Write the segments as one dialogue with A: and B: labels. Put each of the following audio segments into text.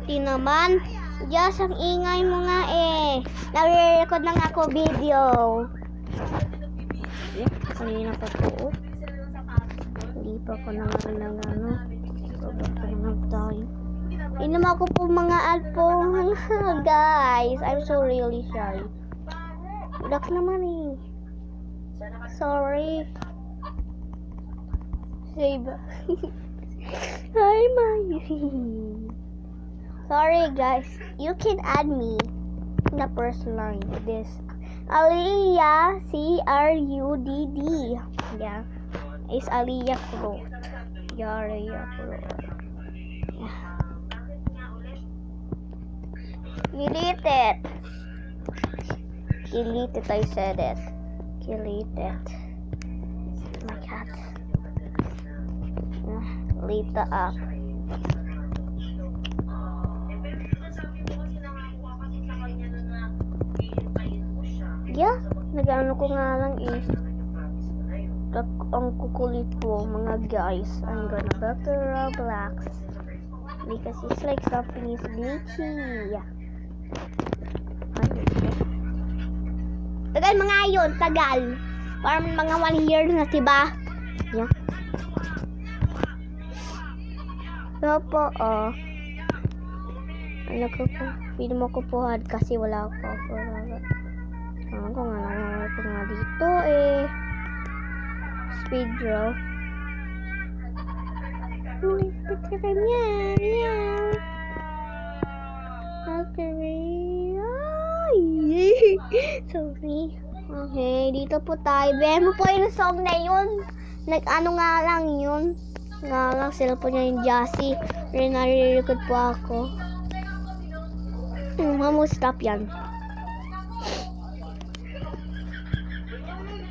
A: puti naman. Diyos, ang ingay mo nga eh. Nare-record na nga ako video. Kanina pa po. Hindi pa ko naman nagano. Sobrang pa naman tayo. Inom ako po mga alpong. Guys, I'm so really shy. Udak naman eh. Sorry. Save. Hi, my. Sorry, guys. You can add me in the first line. This Aliyah CRUDD. Yeah, it's Aliyah Crow. Yeah, Aliyah Crow. Yeah. Delete it. Delete it. I said it. Delete it. My cat. Delete the app. Yeah, nag-ano ko nga lang eh. Ang kukulit ko, mga guys. I'm gonna back to Roblox. Because it's like something is glitchy. Yeah. Tagal mga yun, tagal. Parang mga 1 year na, diba? Yeah. So po, ano ko po, hindi mo ko puhad kasi wala ako. Ano ko nga dito eh. Speed draw. Sorry. Okay, dito po tayo. Bayan mo po yung song na yun. Nag-ano nga lang yun. Nga lang, cellphone niya yung Jassy. Pero nare-record po ako. Stop yan.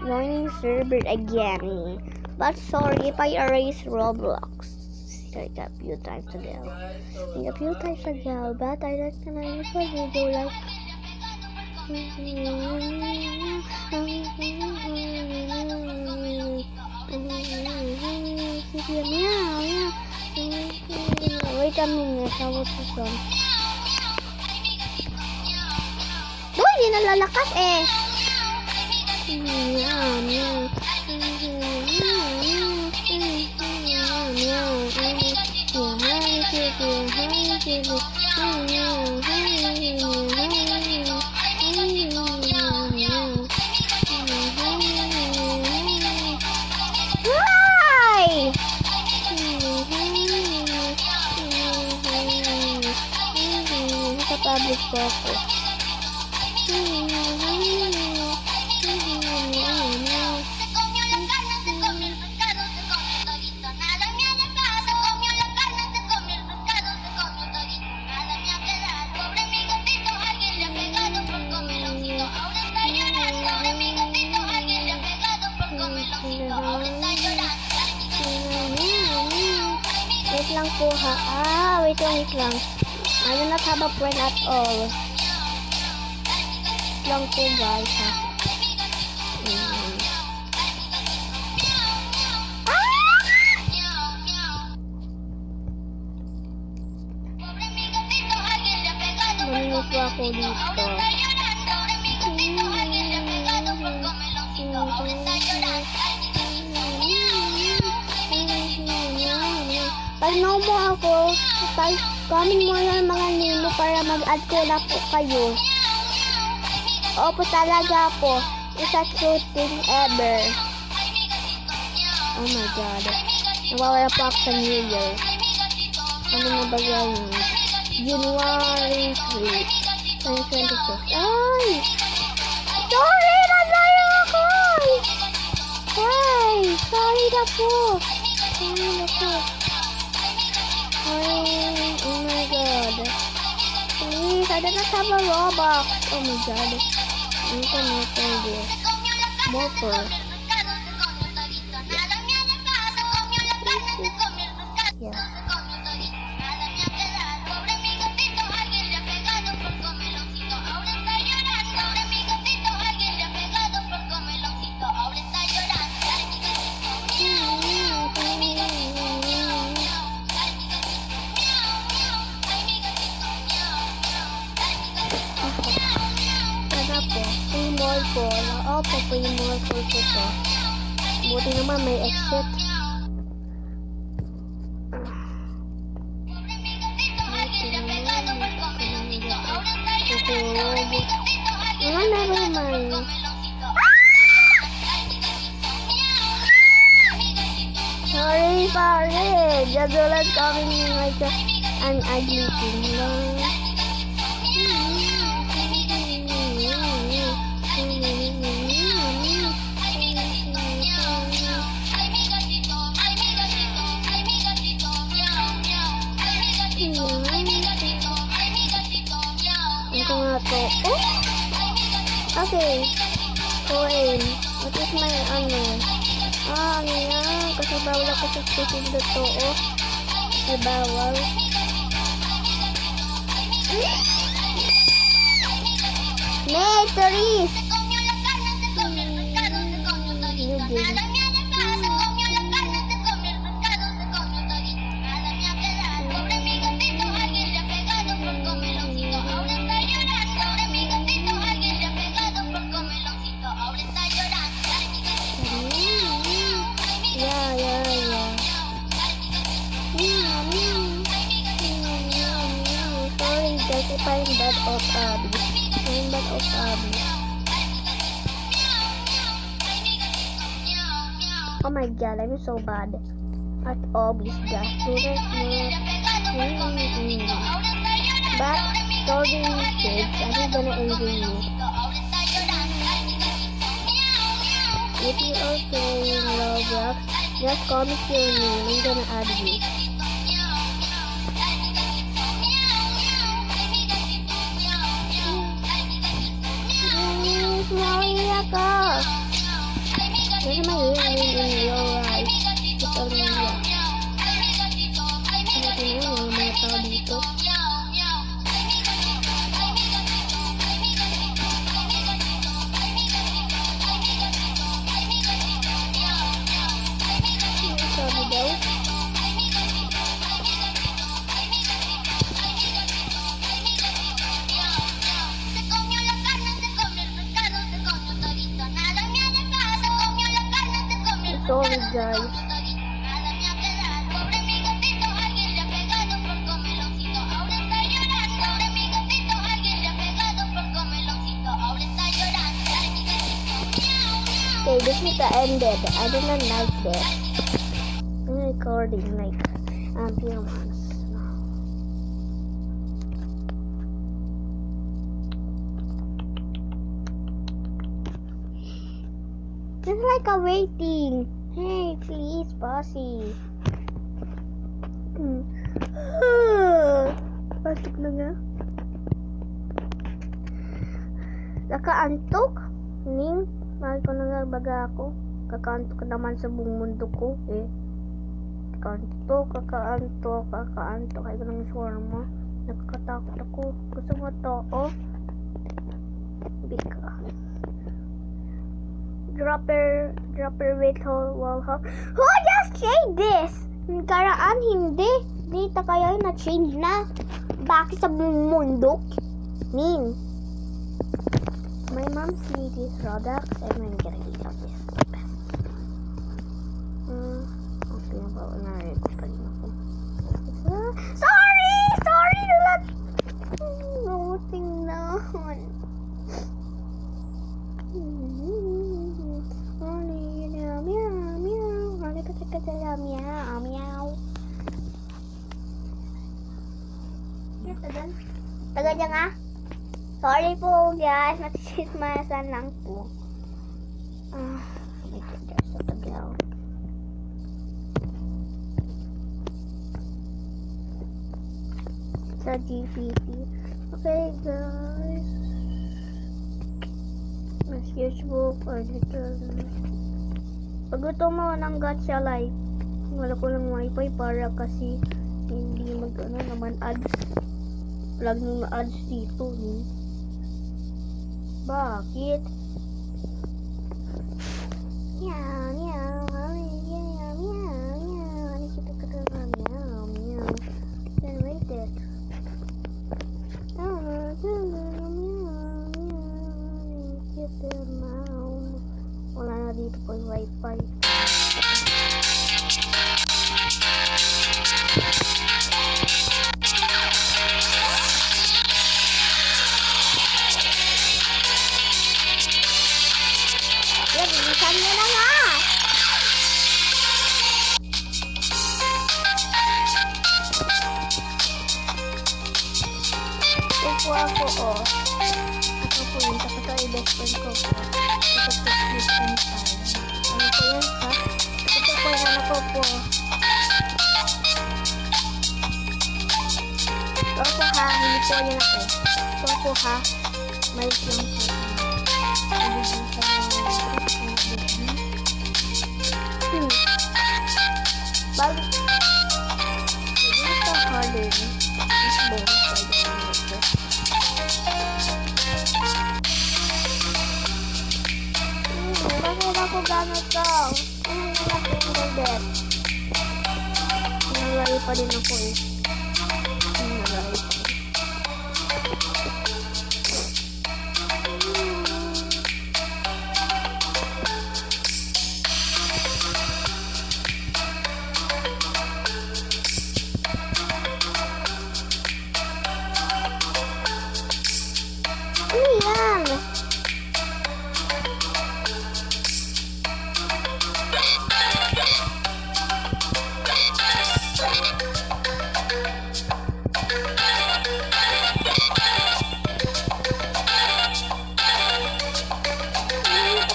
A: Joining server again. But sorry if I erase Roblox. Like a few times ago. But I don't know if I video like. Wait a minute, how was the song? Doon, hindi nalalakas eh. Public po ako. Wait lang po ha. Wait lang. I do not have a friend at all. Lang po guys ha. Manunod po ako dito. Pag-know mo ako, comment mo yung mga name mo para mag-add ko na po kayo. Opo talaga po. Isa cute thing ever. Oh my god. Nawawala po ako sa New Year. Ano nga ba yan? January 3, 2026. Ay! Sorry! Nalayo ako! Ay! Sorry na po. Oh my god. Please, I do not have a Robux. Oh my god. You can make this. More for. Yeah. pa po yung mga call ko to. Buti naman may exit. Mga never mind. Sorry, pare. Jadulan kami ni like an ugly thing lang. Ano nga to? Oh! Okay. Coin. What is my ano? Ano yan? Kasi bawal ako sa stupid na to. Oh. Kasi bawal. Matrix! Sorry guys, if I'm bad of Abby. I'm bad of Abby. Oh my god, I'm so bad at Abby's guys. But sorry kids, I'm not gonna injure you. If you are playing Roblox, just comment your name. I'm gonna add you. Sorry ako. This is my real name in real life. It's Olivia. Ano ko na yung mga tao dito? Sabi daw. Sorry guys. Okay, this is the ended. I did not like this. I'm recording like few months. It's like a waiting. Hey, please, bossy. Batuk na nga. Kakaantok? Ning, mahal ko na nga baga ako. Kakaantok naman sa buong mundo ko. Kakaantok. Ay ko ng shawarma. Nakakatakot ako. Gusto mo to, oh? Bika. Dropper with wall hop. Who just changed this? Karaan hindi. Dito kayo na-change na. Bakit sa buong mundo? Mean. My mom's need these products and I'm gonna eat of this. Okay, about na-record pa rin ako. Sorry! Nalat! Nothing naman. Meow. Tagal niya nga. Sorry po guys, natisismasan lang po. May kaya sa tagal. Sa GPT. Okay guys. Mas Facebook or dito. Pag ito mo ng gacha live, wala ko ng wifi para kasi hindi mag-ano naman ads. Lag nung ads dito. Bakit? Meow, meow, meow, meow. Ano kita meow, meow. Then wait it. Meow, meow, meow. Get the mouse. wifi. Yan, bilisan nyo na nga! Ito ako, oh. Ako po yun, tapos ito ay best friend ko po. Ito po, best friend tayo. Ano po yan, ha? Ito po yung anak ko po. Ito po ha, hindi po yan ako. Ito po ha, maliit lang po. Bago. Hindi ito harder. Ito bonus tayo. Bakit ako gamit to? Ano na yung gadet? Nalari pa din ako eh. Nalari pa din. Ano yan?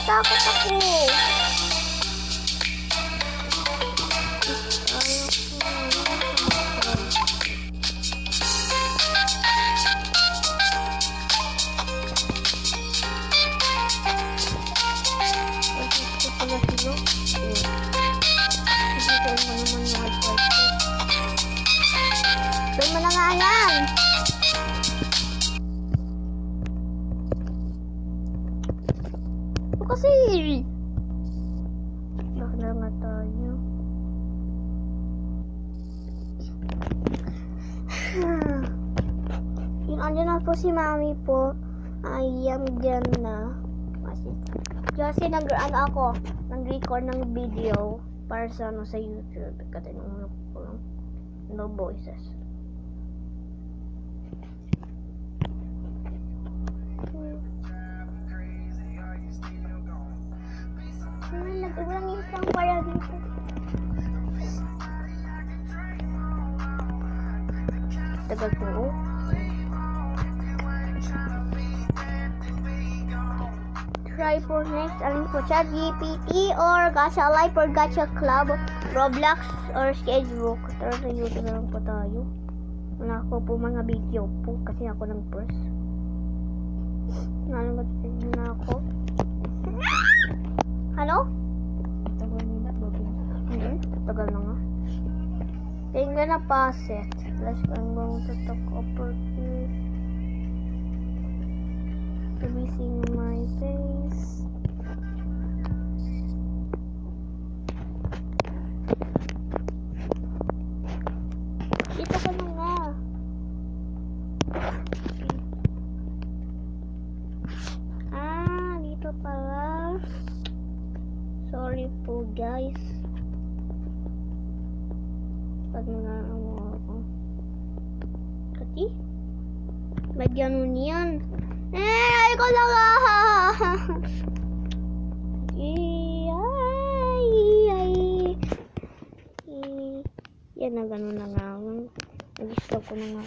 A: Takot ako. Doon mo na nga yan. Kasi baka na nga tayo. Yung andyan na po si mami po. Ayam dyan na. Kasi nag-ano ako, nag-record ng video para sa ano sa YouTube. Kasi nung po lang no voices. Nag-ulang isang para dito. Tagal po. Try for next. Alin po siya? GPT or Gacha Life or Gacha Club, Roblox or Sketchbook. Tara sa YouTube na lang po tayo. Wala ko po mga video po kasi ako ng first. Nalamat na ako. Ano? Tagal nila, tagal na nga. Tingnan na paset. Let's go to talk over this. To be seeing my face. Dito ka na nga. Dito pala. Sorry po guys. Pag ano ako. Kati? May ganun yan. Ayoko lang yan na ganun na nga. Nag-stop ko na nga.